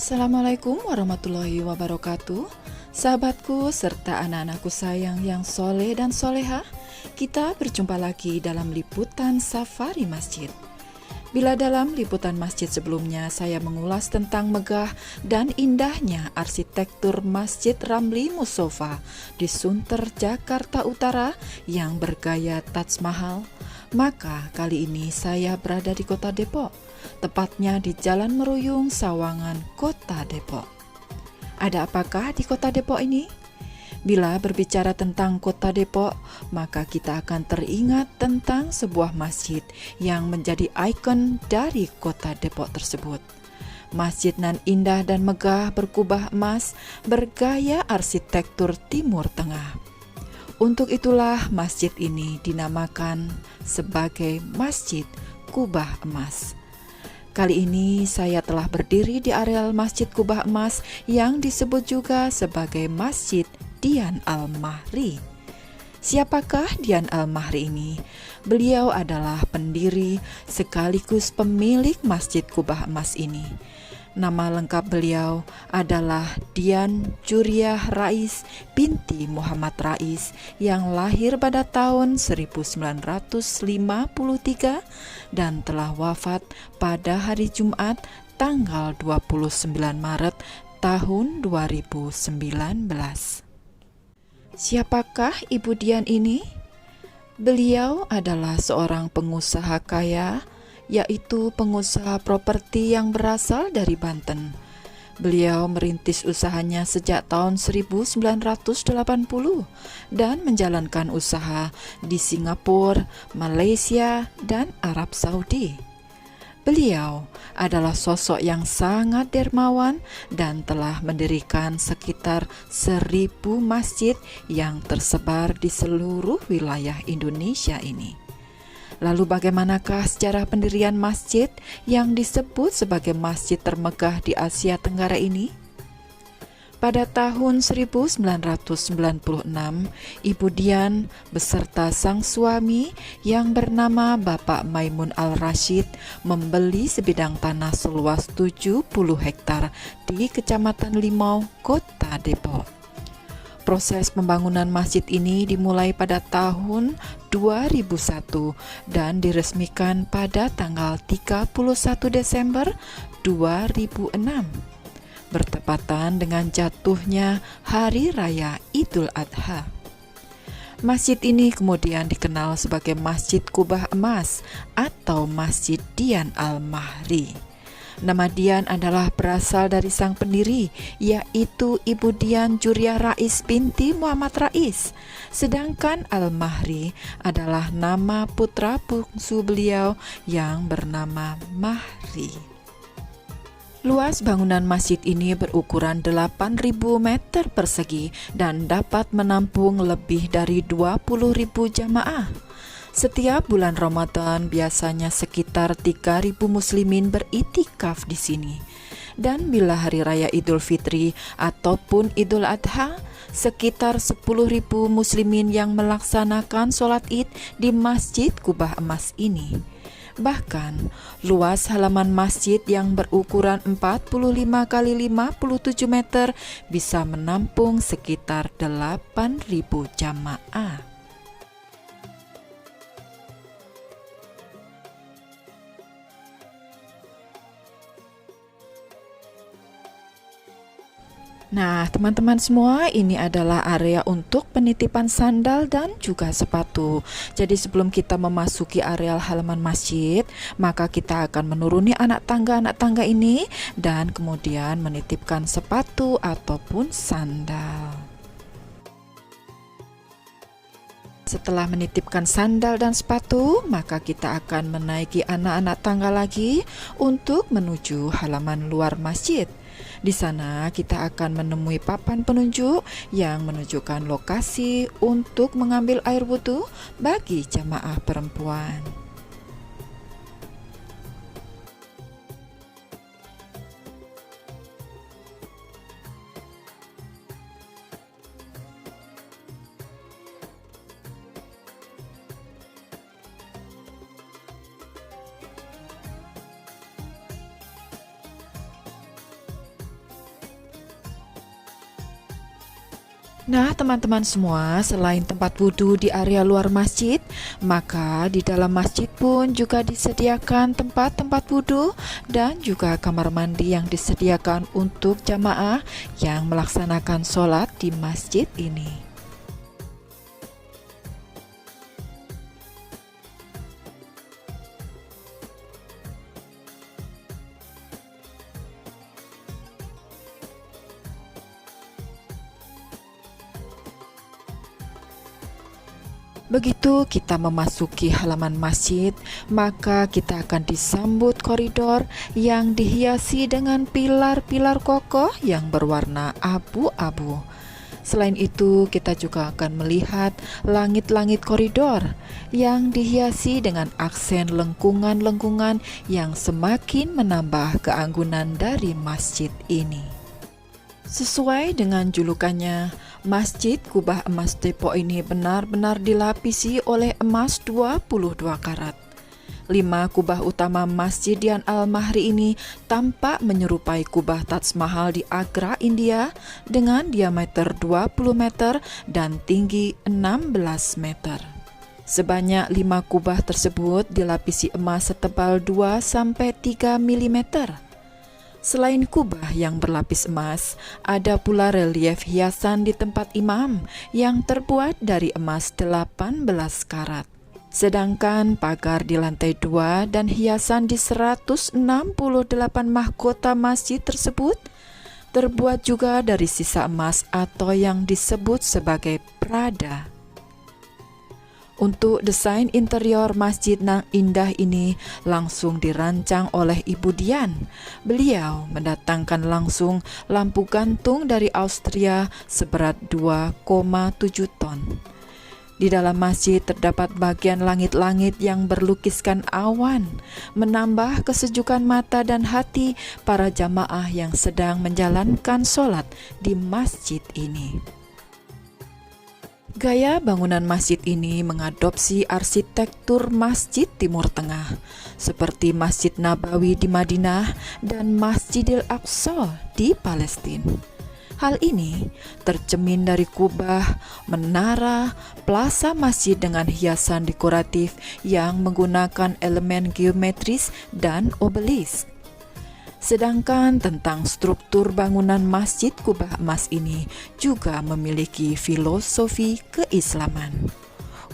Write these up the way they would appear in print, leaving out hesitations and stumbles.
Assalamualaikum warahmatullahi wabarakatuh. Sahabatku serta anak-anakku sayang yang soleh dan soleha, kita berjumpa lagi dalam liputan Safari Masjid. Bila dalam liputan masjid sebelumnya saya mengulas tentang megah dan indahnya arsitektur Masjid Ramli Musofa di Sunter, Jakarta Utara yang bergaya Taj Mahal, maka kali ini saya berada di kota Depok, tepatnya di Jalan Meruyung, Sawangan, Kota Depok. Ada apakah di kota Depok ini? Bila berbicara tentang kota Depok, maka kita akan teringat tentang sebuah masjid yang menjadi ikon dari kota Depok tersebut. Masjid nan indah dan megah berkubah emas, bergaya arsitektur Timur Tengah. Untuk itulah masjid ini dinamakan sebagai Masjid Kubah Emas. Kali ini saya telah berdiri di areal Masjid Kubah Emas yang disebut juga sebagai Masjid Dian Al-Mahri. Siapakah Dian Al-Mahri ini? Beliau adalah pendiri sekaligus pemilik Masjid Kubah Emas ini. Nama lengkap beliau adalah Dian Juriah Rais binti Muhammad Rais yang lahir pada tahun 1953 dan telah wafat pada hari Jumat tanggal 29 Maret tahun 2019. Siapakah Ibu Dian ini? Beliau adalah seorang pengusaha kaya, yaitu pengusaha properti yang berasal dari Banten. Beliau merintis usahanya sejak tahun 1980 dan menjalankan usaha di Singapura, Malaysia, dan Arab Saudi. Beliau adalah sosok yang sangat dermawan dan telah mendirikan sekitar 1.000 masjid yang tersebar di seluruh wilayah Indonesia ini. Lalu bagaimanakah sejarah pendirian masjid yang disebut sebagai masjid termegah di Asia Tenggara ini? Pada tahun 1996, Ibu Dian beserta sang suami yang bernama Bapak Maimun Al-Rashid membeli sebidang tanah seluas 70 hektar di Kecamatan Limau, Kota Depok. Proses pembangunan masjid ini dimulai pada tahun 2001 dan diresmikan pada tanggal 31 Desember 2006, bertepatan dengan jatuhnya Hari Raya Idul Adha. Masjid ini kemudian dikenal sebagai Masjid Kubah Emas atau Masjid Dian Al-Mahri. Nama Dian adalah berasal dari sang pendiri, yaitu Ibu Dian Juriah Rais binti Muhammad Rais. Sedangkan Al-Mahri adalah nama putra bungsu beliau yang bernama Mahri. Luas bangunan masjid ini berukuran 8.000 meter persegi dan dapat menampung lebih dari 20.000 jamaah. Setiap bulan Ramadan biasanya sekitar 3.000 muslimin beritikaf di sini. Dan bila hari raya Idul Fitri ataupun Idul Adha, sekitar 10.000 muslimin yang melaksanakan sholat Id di Masjid Kubah Emas ini. Bahkan, luas halaman masjid yang berukuran 45 kali 57 meter bisa menampung sekitar 8.000 jamaah. Nah, teman-teman semua, ini adalah area untuk penitipan sandal dan juga sepatu. Jadi sebelum kita memasuki areal halaman masjid, maka kita akan menuruni anak tangga ini dan kemudian menitipkan sepatu ataupun sandal. Setelah menitipkan sandal dan sepatu, maka kita akan menaiki anak-anak tangga lagi untuk menuju halaman luar masjid. Di sana kita akan menemui papan penunjuk yang menunjukkan lokasi untuk mengambil air wudhu bagi jamaah perempuan. Nah, teman-teman semua, selain tempat wudhu di area luar masjid, maka di dalam masjid pun juga disediakan tempat-tempat wudhu dan juga kamar mandi yang disediakan untuk jamaah yang melaksanakan sholat di masjid ini. Begitu kita memasuki halaman masjid, maka kita akan disambut koridor yang dihiasi dengan pilar-pilar kokoh yang berwarna abu-abu. Selain itu, kita juga akan melihat langit-langit koridor yang dihiasi dengan aksen lengkungan-lengkungan yang semakin menambah keanggunan dari masjid ini. Sesuai dengan julukannya, Masjid Kubah Emas Depok ini benar-benar dilapisi oleh emas 22 karat. 5 kubah utama Masjid Dian Al-Mahri ini tampak menyerupai kubah Taj Mahal di Agra, India dengan diameter 20 meter dan tinggi 16 meter. Sebanyak 5 kubah tersebut dilapisi emas setebal 2-3 mm. Selain kubah yang berlapis emas, ada pula relief hiasan di tempat imam yang terbuat dari emas 18 karat. Sedangkan pagar di lantai 2 dan hiasan di 168 mahkota masjid tersebut terbuat juga dari sisa emas atau yang disebut sebagai prada. Untuk desain interior masjid yang indah ini langsung dirancang oleh Ibu Dian. Beliau mendatangkan langsung lampu gantung dari Austria seberat 2,7 ton. Di dalam masjid terdapat bagian langit-langit yang berlukiskan awan, menambah kesejukan mata dan hati para jamaah yang sedang menjalankan sholat di masjid ini. Gaya bangunan masjid ini mengadopsi arsitektur Masjid Timur Tengah, seperti Masjid Nabawi di Madinah dan Masjidil Aqsa di Palestina. Hal ini tercermin dari kubah, menara, plasa masjid dengan hiasan dekoratif yang menggunakan elemen geometris dan obelisk. Sedangkan tentang struktur bangunan Masjid Kubah Emas ini juga memiliki filosofi keislaman.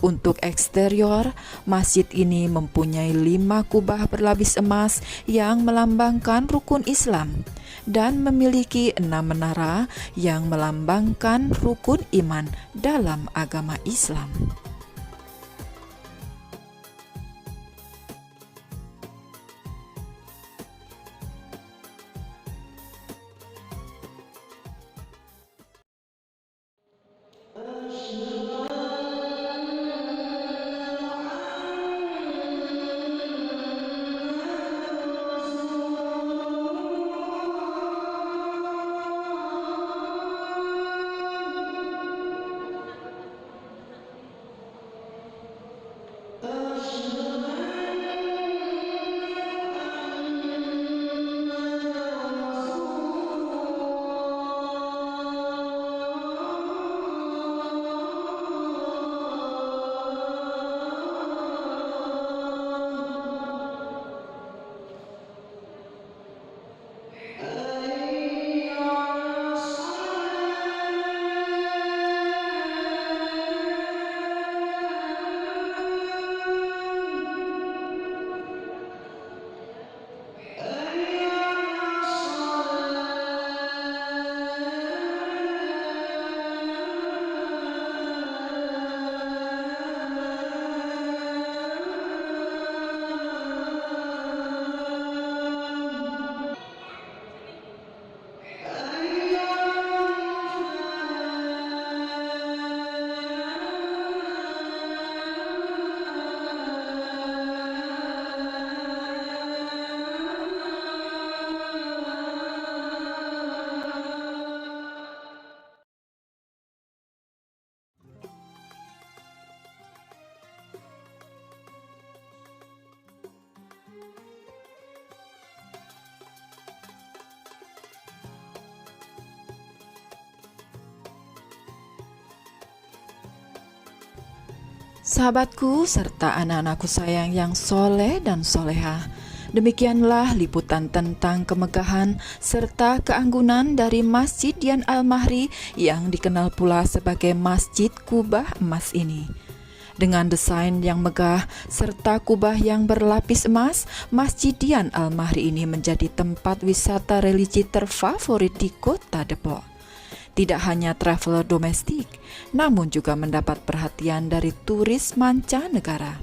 Untuk eksterior, masjid ini mempunyai 5 kubah berlapis emas yang melambangkan rukun Islam dan memiliki 6 menara yang melambangkan rukun iman dalam agama Islam. Sahabatku serta anak-anakku sayang yang soleh dan soleha, demikianlah liputan tentang kemegahan serta keanggunan dari Masjid Dian Al-Mahri yang dikenal pula sebagai Masjid Kubah Emas ini. Dengan desain yang megah serta kubah yang berlapis emas, Masjid Dian Al-Mahri ini menjadi tempat wisata religi terfavorit di Kota Depok. Tidak hanya traveler domestik, namun juga mendapat perhatian dari turis mancanegara.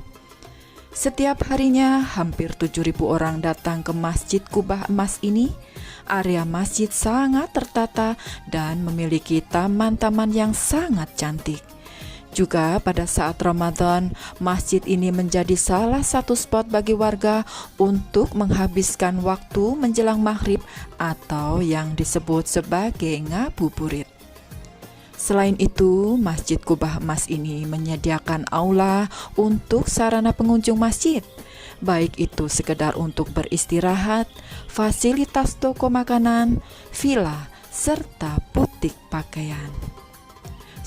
Setiap harinya hampir 7.000 orang datang ke Masjid Kubah Emas ini. Area masjid sangat tertata dan memiliki taman-taman yang sangat cantik. Juga pada saat Ramadan, masjid ini menjadi salah satu spot bagi warga untuk menghabiskan waktu menjelang maghrib atau yang disebut sebagai ngabuburit. Selain itu, Masjid Kubah Emas ini menyediakan aula untuk sarana pengunjung masjid, baik itu sekedar untuk beristirahat, fasilitas toko makanan, villa, serta butik pakaian.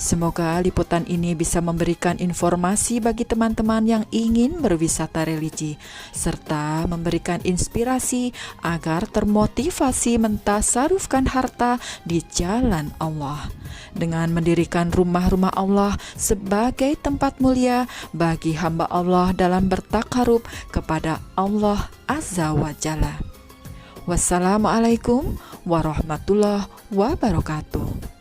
Semoga liputan ini bisa memberikan informasi bagi teman-teman yang ingin berwisata religi, serta memberikan inspirasi agar termotivasi mentasarufkan harta di jalan Allah, dengan mendirikan rumah-rumah Allah sebagai tempat mulia bagi hamba Allah dalam bertakarub kepada Allah Azza wa Jalla. Wassalamualaikum warahmatullahi wabarakatuh.